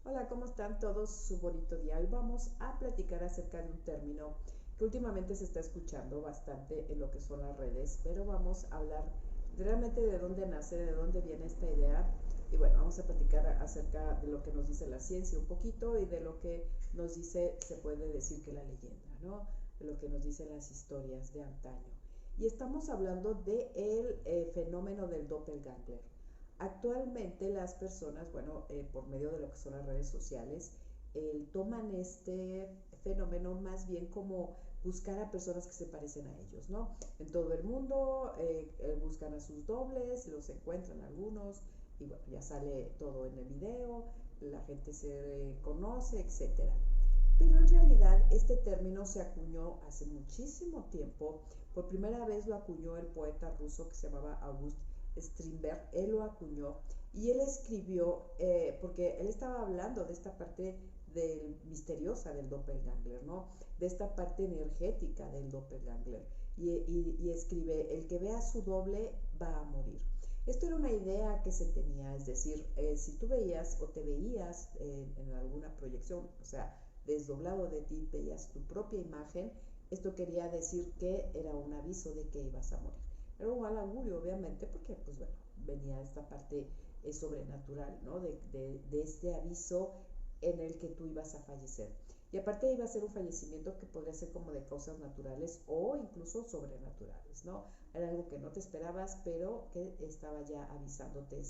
Hola, ¿cómo están todos? Su bonito día. Hoy vamos a platicar acerca de un término que últimamente se está escuchando bastante en lo que son las redes, pero vamos a hablar realmente de dónde nace, de dónde viene esta idea. Y bueno, vamos a platicar acerca de lo que nos dice la ciencia un poquito y de lo que nos dice, se puede decir que la leyenda, ¿no? De lo que nos dicen las historias de antaño. Y estamos hablando del fenómeno del doppelganger. Actualmente las personas, bueno, por medio de lo que son las redes sociales, toman este fenómeno más bien como buscar a personas que se parecen a ellos, ¿no? En todo el mundo buscan a sus dobles, los encuentran algunos y bueno, ya sale todo en el video, la gente se conoce, etcétera. Pero en realidad este término se acuñó hace muchísimo tiempo. Por primera vez lo acuñó el poeta ruso que se llamaba August Strindberg. Él lo acuñó y él escribió, porque él estaba hablando de esta parte misteriosa del doppelganger, ¿no? De esta parte energética del doppelganger. Y escribe, el que vea su doble va a morir. Esto era una idea que se tenía, es decir, si tú veías o te veías en alguna proyección, o sea, desdoblado de ti, veías tu propia imagen, esto quería decir que era un aviso de que ibas a morir. Era un mal augurio, obviamente, porque, pues bueno, venía esta parte sobrenatural, ¿no? De este aviso en el que tú ibas a fallecer. Y aparte iba a ser un fallecimiento que podría ser como de causas naturales o incluso sobrenaturales, ¿no? Era algo que no te esperabas, pero que estaba ya avisándote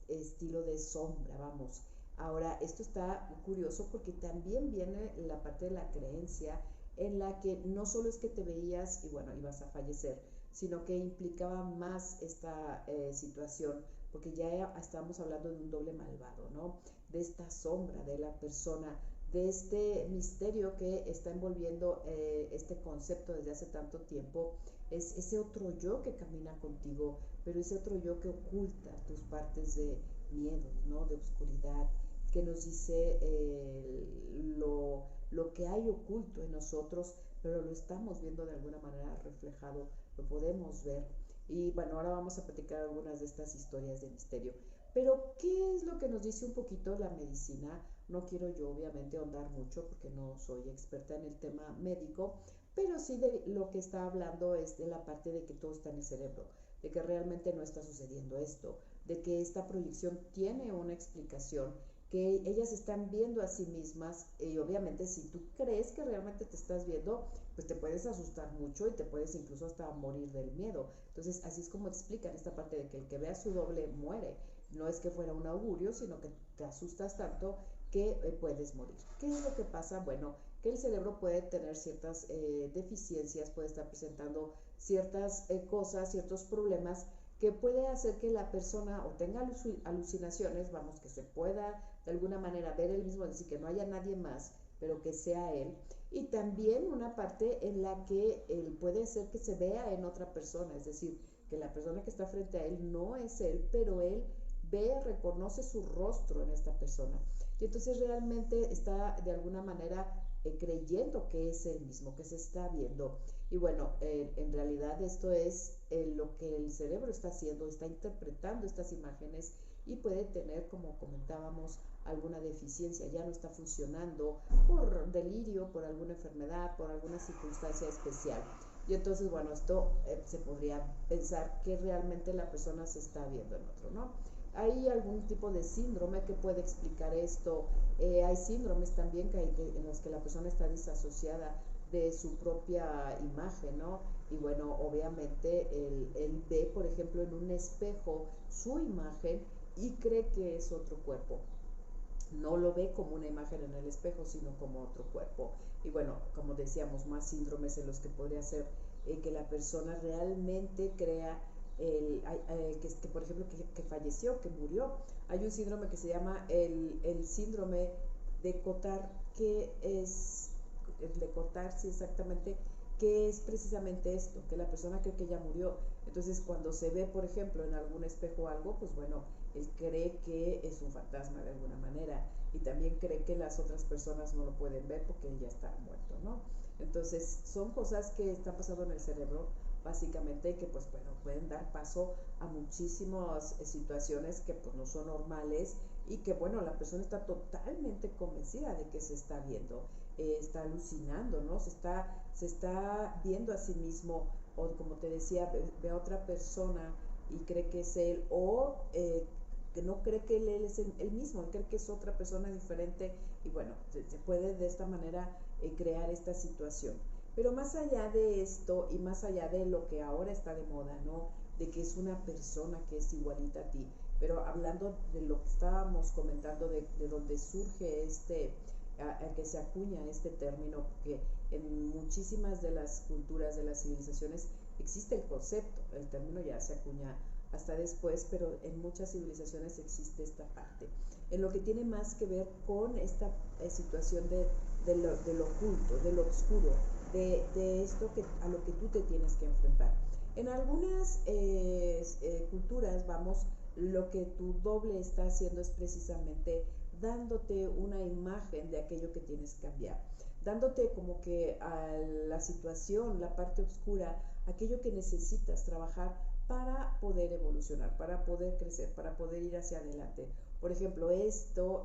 estilo de sombra, vamos. Ahora, esto está curioso porque también viene la parte de la creencia en la que no solo es que te veías y bueno, ibas a fallecer, sino que implicaba más esta situación, porque ya estamos hablando de un doble malvado, ¿no? De esta sombra de la persona, de este misterio que está envolviendo este concepto desde hace tanto tiempo, es ese otro yo que camina contigo, pero ese otro yo que oculta tus partes de miedo, ¿no? De oscuridad, que nos dice lo que hay oculto en nosotros, pero lo estamos viendo de alguna manera reflejado, lo podemos ver. Y bueno, ahora vamos a platicar algunas de estas historias de misterio. Pero, ¿qué es lo que nos dice un poquito la medicina? No quiero yo obviamente ahondar mucho porque no soy experta en el tema médico, pero sí de lo que está hablando es de la parte de que todo está en el cerebro, de que realmente no está sucediendo esto, de que esta proyección tiene una explicación, que ellas están viendo a sí mismas y obviamente si tú crees que realmente te estás viendo, pues te puedes asustar mucho y te puedes incluso hasta morir del miedo. Entonces así es como explican esta parte de que el que vea su doble muere. No es que fuera un augurio, sino que te asustas tanto que puedes morir. ¿Qué es lo que pasa? Bueno, que el cerebro puede tener ciertas deficiencias, puede estar presentando ciertas cosas, ciertos problemas que puede hacer que la persona o tenga alucinaciones, vamos, que se pueda de alguna manera ver él mismo, es decir, que no haya nadie más, pero que sea él. Y también una parte en la que él puede ser que se vea en otra persona, es decir, que la persona que está frente a él no es él, pero él ve, reconoce su rostro en esta persona. Y entonces realmente está de alguna manera creyendo que es él mismo, que se está viendo. Y bueno, en realidad esto es lo que el cerebro está haciendo, está interpretando estas imágenes y puede tener, como comentábamos, alguna deficiencia, ya no está funcionando por delirio, por alguna enfermedad, por alguna circunstancia especial. Y entonces, bueno, esto se podría pensar que realmente la persona se está viendo en otro, ¿no? ¿Hay algún tipo de síndrome que puede explicar esto? Hay síndromes también en los que la persona está disasociada de su propia imagen, ¿no? Y bueno, obviamente él ve, por ejemplo, en un espejo su imagen y cree que es otro cuerpo. No lo ve como una imagen en el espejo, sino como otro cuerpo. Y bueno, como decíamos, más síndromes en los que podría ser que la persona realmente crea que por ejemplo, que falleció, que murió. Hay un síndrome que se llama el síndrome de Cotard, que es el de Cotard, sí, exactamente, que es precisamente esto, que la persona cree que ya murió. Entonces, cuando se ve, por ejemplo, en algún espejo o algo, pues bueno, él cree que es un fantasma de alguna manera y también cree que las otras personas no lo pueden ver porque él ya está muerto, ¿no? Entonces, son cosas que están pasando en el cerebro básicamente que pues bueno, pueden dar paso a muchísimas situaciones que pues no son normales y que bueno, la persona está totalmente convencida de que se está viendo, está alucinando, ¿no? Se está viendo a sí mismo, o como te decía, ve a otra persona y cree que es él, o que no cree que él es el mismo, él cree que es otra persona diferente, y bueno, se puede de esta manera crear esta situación. Pero más allá de esto y más allá de lo que ahora está de moda, ¿no? De que es una persona que es igualita a ti, pero hablando de lo que estábamos comentando, de donde surge a que se acuña este término, porque en muchísimas de las culturas, de las civilizaciones, existe el concepto, el término ya se acuña hasta después, pero en muchas civilizaciones existe esta parte, en lo que tiene más que ver con esta situación de lo oculto, de lo oscuro, de esto a lo que tú te tienes que enfrentar. En algunas culturas, vamos, lo que tu doble está haciendo es precisamente dándote una imagen de aquello que tienes que cambiar, dándote como que a la situación, la parte oscura, aquello que necesitas trabajar para poder evolucionar, para poder crecer, para poder ir hacia adelante. Por ejemplo, esto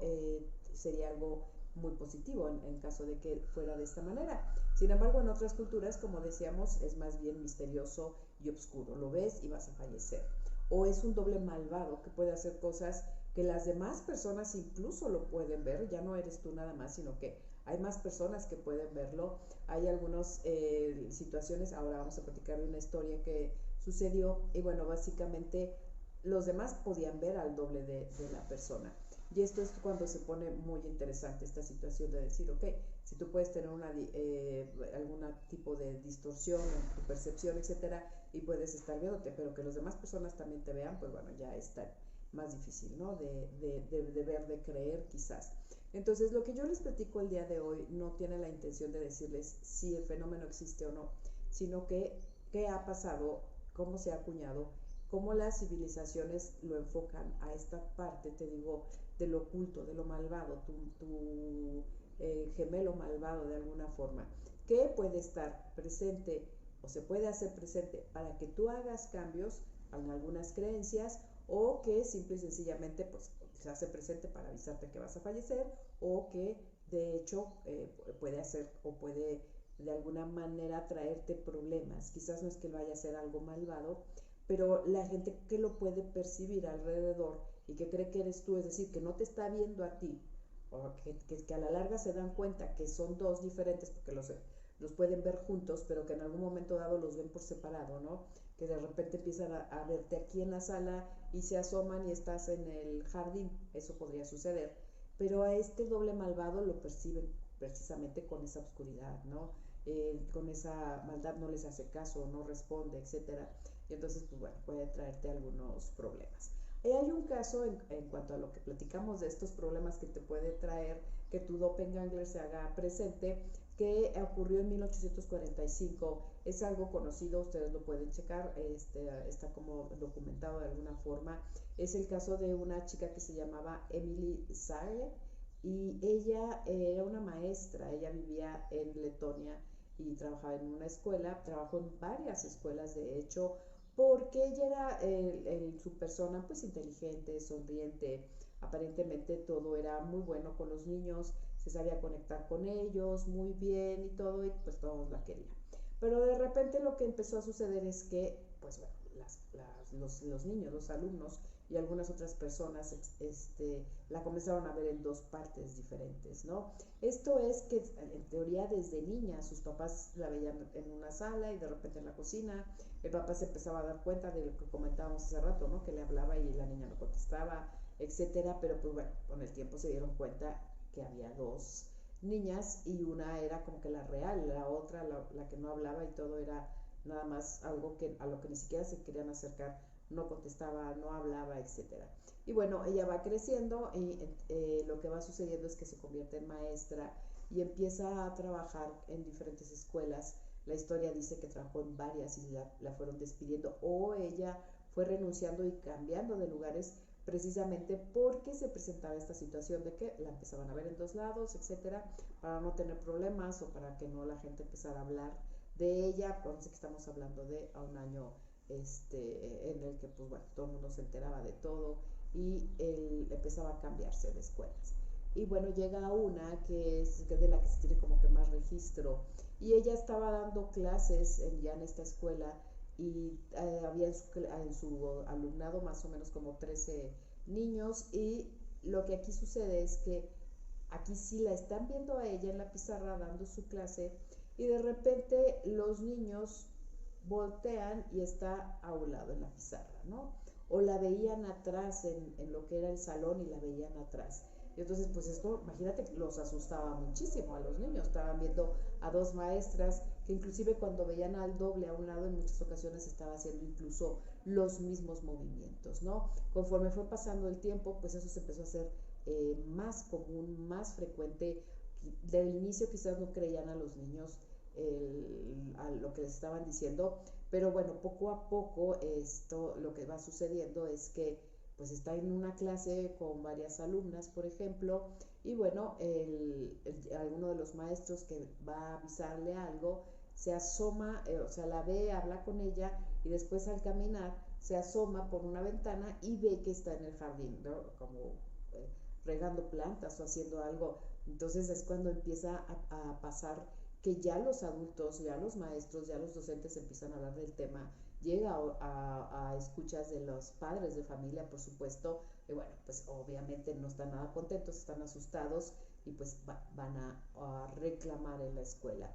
sería algo muy positivo en caso de que fuera de esta manera. Sin embargo, en otras culturas, como decíamos, es más bien misterioso y oscuro. Lo ves y vas a fallecer. O es un doble malvado que puede hacer cosas que las demás personas incluso lo pueden ver. Ya no eres tú nada más, sino que hay más personas que pueden verlo. Hay algunas situaciones, ahora vamos a platicar de una historia que sucedió y bueno, básicamente los demás podían ver al doble de la persona. Y esto es cuando se pone muy interesante esta situación de decir, ok, si tú puedes tener algún tipo de distorsión en tu percepción, etcétera, y puedes estar viéndote, pero que las demás personas también te vean, pues bueno, ya está más difícil, ¿no? De ver, de creer quizás. Entonces, lo que yo les platico el día de hoy no tiene la intención de decirles si el fenómeno existe o no, sino que qué ha pasado, cómo se ha acuñado, cómo las civilizaciones lo enfocan a esta parte, te digo, de lo oculto, de lo malvado, tu gemelo malvado de alguna forma, que puede estar presente o se puede hacer presente para que tú hagas cambios en algunas creencias, o que simple y sencillamente pues se hace presente para avisarte que vas a fallecer, o que de hecho puede hacer o puede de alguna manera traerte problemas. Quizás no es que vaya a ser algo malvado, pero la gente que lo puede percibir alrededor y que cree que eres tú, es decir, que no te está viendo a ti, o que a la larga se dan cuenta que son dos diferentes, porque los pueden ver juntos, pero que en algún momento dado los ven por separado, ¿no? Que de repente empiezan a verte aquí en la sala y se asoman y estás en el jardín, eso podría suceder, pero a este doble malvado lo perciben precisamente con esa oscuridad, ¿no? Con esa maldad, no les hace caso, no responde, etcétera. Y entonces, pues bueno, puede traerte algunos problemas. Hay un caso en cuanto a lo que platicamos de estos problemas que te puede traer que tu doppelganger se haga presente, que ocurrió en 1845. Es algo conocido, ustedes lo pueden checar, está como documentado de alguna forma. Es el caso de una chica que se llamaba Emily Sage, y ella era una maestra, ella vivía en Letonia y trabajaba en una escuela, trabajó en varias escuelas de hecho, porque ella era su persona pues inteligente, sonriente, aparentemente todo era muy bueno con los niños, se sabía conectar con ellos muy bien y todo, y pues todos la querían. Pero de repente lo que empezó a suceder es que, pues bueno, los niños, los alumnos y algunas otras personas la comenzaron a ver en dos partes diferentes, ¿no? Esto es que en teoría desde niña sus papás la veían en una sala y de repente en la cocina, el papá se empezaba a dar cuenta de lo que comentábamos hace rato, ¿no? Que le hablaba y la niña no contestaba, etcétera, pero pues bueno, con el tiempo se dieron cuenta que había dos niñas y una era como que la real, la otra, la que no hablaba y todo era nada más algo que a lo que ni siquiera se querían acercar, no contestaba, no hablaba, etcétera. Y bueno, ella va creciendo y lo que va sucediendo es que se convierte en maestra y empieza a trabajar en diferentes escuelas. La historia dice que trabajó en varias y la fueron despidiendo, o ella fue renunciando y cambiando de lugares precisamente porque se presentaba esta situación de que la empezaban a ver en dos lados, etcétera, para no tener problemas o para que no la gente empezara a hablar de ella. Acuérdense que estamos hablando de a un año en el que pues bueno, todo el mundo se enteraba de todo, y él empezaba a cambiarse de escuelas. Y bueno, llega una que es de la que se tiene como que más registro, y ella estaba dando clases ya en esta escuela, y había en su alumnado más o menos como 13 niños, y lo que aquí sucede es que aquí sí la están viendo a ella en la pizarra dando su clase, y de repente los niños voltean y está a un lado en la pizarra, ¿no? O la veían atrás en lo que era el salón, y la veían atrás. Y entonces, pues esto, imagínate, los asustaba muchísimo a los niños. Estaban viendo a dos maestras que inclusive cuando veían al doble a un lado, en muchas ocasiones estaba haciendo incluso los mismos movimientos, ¿no? Conforme fue pasando el tiempo, pues eso se empezó a hacer más común, más frecuente. Del inicio quizás no creían a los niños a lo que les estaban diciendo, pero bueno, poco a poco esto lo que va sucediendo es que pues está en una clase con varias alumnas, por ejemplo, y bueno, alguno de los maestros que va a avisarle algo se asoma, o sea, la ve, habla con ella, y después al caminar se asoma por una ventana y ve que está en el jardín, ¿no? Como eh, regando plantas o haciendo algo. Entonces es cuando empieza a pasar que ya los adultos, ya los maestros, ya los docentes empiezan a hablar del tema, llega a escuchas de los padres de familia, por supuesto, y bueno, pues obviamente no están nada contentos, están asustados, y pues van a reclamar en la escuela.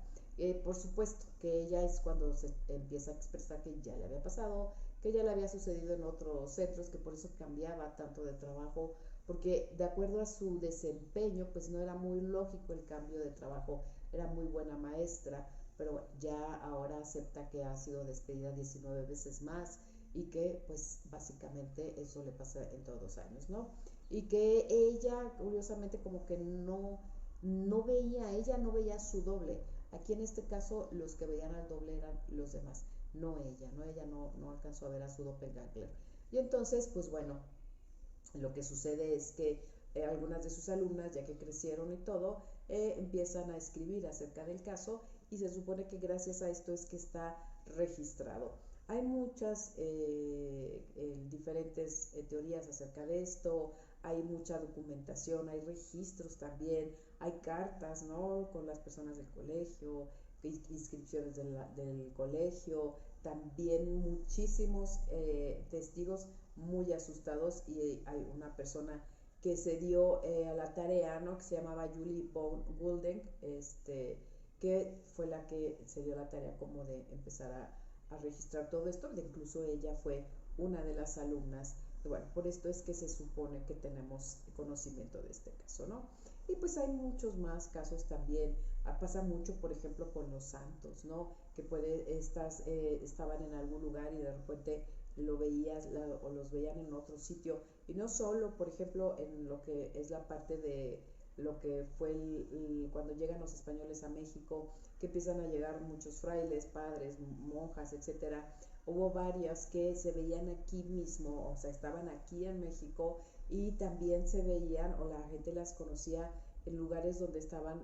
Por supuesto que ella es cuando se empieza a expresar que ya le había pasado, que ya le había sucedido en otros centros, que por eso cambiaba tanto de trabajo, porque de acuerdo a su desempeño, pues no era muy lógico el cambio de trabajo. Era muy buena maestra, pero bueno, ya ahora acepta que ha sido despedida 19 veces más, y que pues básicamente eso le pasa en todos los años, ¿no? Y que ella, curiosamente, como que ella no veía su doble. Aquí en este caso los que veían al doble eran los demás, no alcanzó a ver a su doppelganger. Y entonces, pues bueno, lo que sucede es que algunas de sus alumnas, ya que crecieron y todo, empiezan a escribir acerca del caso, y se supone que gracias a esto es que está registrado. Hay muchas diferentes teorías acerca de esto, hay mucha documentación, hay registros también, hay cartas, ¿no? Con las personas del colegio, inscripciones del colegio, también muchísimos testigos muy asustados, y hay una persona que se dio a la tarea, ¿no? Que se llamaba Julie Golding, que fue la que se dio la tarea como de empezar a registrar todo esto, de incluso ella fue una de las alumnas. Y bueno, por esto es que se supone que tenemos conocimiento de este caso, ¿no? Y pues hay muchos más casos también. Pasa mucho, por ejemplo, con los santos, ¿no? Que estaban en algún lugar y de repente lo veías o los veían en otro sitio, y no solo, por ejemplo, en lo que es la parte de lo que fue cuando llegan los españoles a México, que empiezan a llegar muchos frailes, padres, monjas, etcétera. Hubo varias que se veían aquí mismo, o sea, estaban aquí en México, y también se veían, o la gente las conocía en lugares donde estaban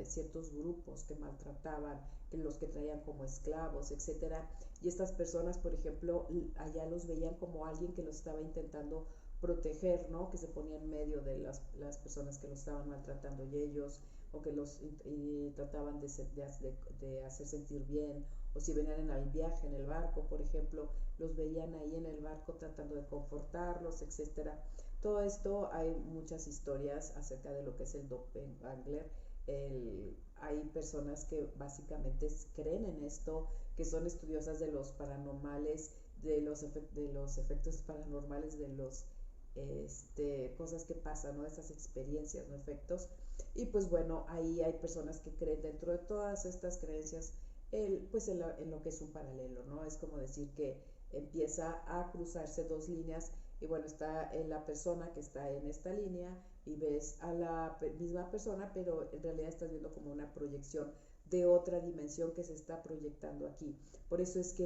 ciertos grupos que maltrataban, en los que traían como esclavos, etcétera. Y estas personas, por ejemplo, allá los veían como alguien que los estaba intentando proteger, ¿no? Que se ponía en medio de las personas que los estaban maltratando, y ellos, o que los trataban de hacer sentir bien, o si venían en el viaje, en el barco, por ejemplo, los veían ahí en el barco tratando de confortarlos, etcétera. Todo esto, hay muchas historias acerca de lo que es el doppelganger. Hay personas que básicamente creen en esto, que son estudiosas de los paranormales, de los efectos paranormales, de los cosas que pasan, ¿no? Esas experiencias, ¿no? Efectos. Y pues bueno, ahí hay personas que creen dentro de todas estas creencias, pues en lo que es un paralelo, ¿no? Es como decir que empieza a cruzarse dos líneas, y bueno, está la persona que está en esta línea, y ves a la misma persona, pero en realidad estás viendo como una proyección de otra dimensión que se está proyectando aquí. Por eso es que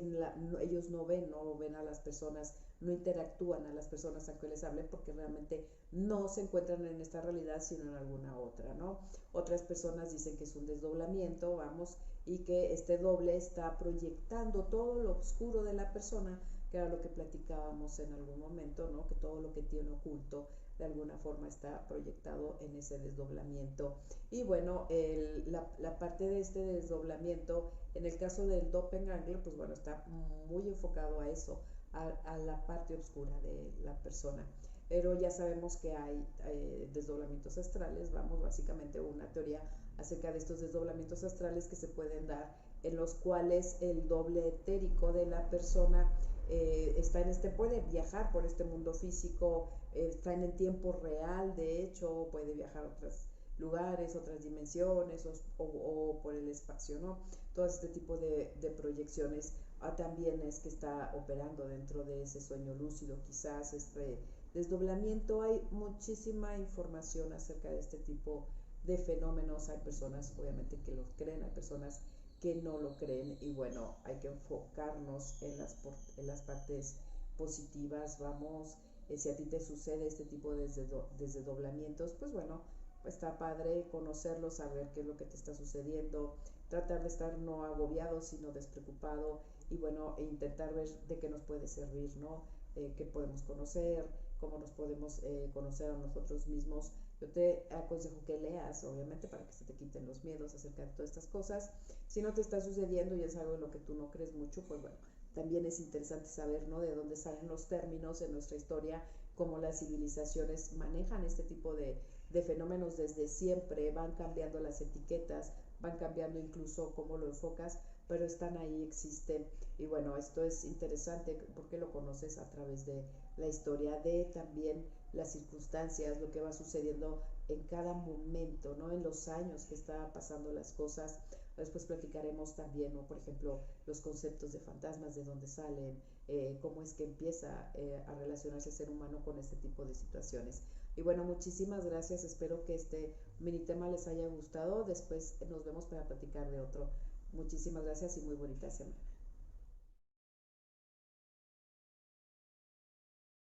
ellos no ven a las personas, no interactúan a las personas a que les hablen, porque realmente no se encuentran en esta realidad, sino en alguna otra, ¿no? Otras personas dicen que es un desdoblamiento, vamos, y que este doble está proyectando todo lo oscuro de la persona que era lo que platicábamos en algún momento, ¿no? Que todo lo que tiene oculto de alguna forma está proyectado en ese desdoblamiento. Y bueno, la parte de este desdoblamiento, en el caso del doppelganger, pues bueno, está muy enfocado a eso, a la parte oscura de la persona. Pero ya sabemos que hay desdoblamientos astrales, vamos, básicamente una teoría acerca de estos desdoblamientos astrales que se pueden dar, en los cuales el doble etérico de la persona está en puede viajar por este mundo físico, está en el tiempo real, de hecho, puede viajar a otros lugares, otras dimensiones o por el espacio, ¿no? Todo este tipo de proyecciones. También es que está operando dentro de ese sueño lúcido, quizás este desdoblamiento. Hay muchísima información acerca de este tipo de fenómenos. Hay personas obviamente que los creen, hay personas que no lo creen, y bueno, hay que enfocarnos en las partes positivas. Vamos, si a ti te sucede este tipo de desdoblamientos, pues bueno, está padre conocerlo, saber qué es lo que te está sucediendo, tratar de estar no agobiado, sino despreocupado, y bueno, intentar ver de qué nos puede servir, ¿no? Qué podemos conocer, cómo nos podemos conocer a nosotros mismos. Yo te aconsejo que leas, obviamente, para que se te quiten los miedos acerca de todas estas cosas. Si no te está sucediendo y es algo en lo que tú no crees mucho, pues bueno, también es interesante saber, ¿no? De dónde salen los términos en nuestra historia, cómo las civilizaciones manejan este tipo de fenómenos desde siempre, van cambiando las etiquetas, van cambiando incluso cómo lo enfocas, pero están ahí, existen. Y bueno, esto es interesante porque lo conoces a través de la historia, de también las circunstancias, lo que va sucediendo en cada momento, ¿no? En los años que está pasando las cosas. Después platicaremos también, ¿no? Por ejemplo, los conceptos de fantasmas, de dónde salen, cómo es que empieza a relacionarse el ser humano con este tipo de situaciones. Y bueno, muchísimas gracias. Espero que este mini tema les haya gustado. Después nos vemos para platicar de otro. Muchísimas gracias y muy bonita semana.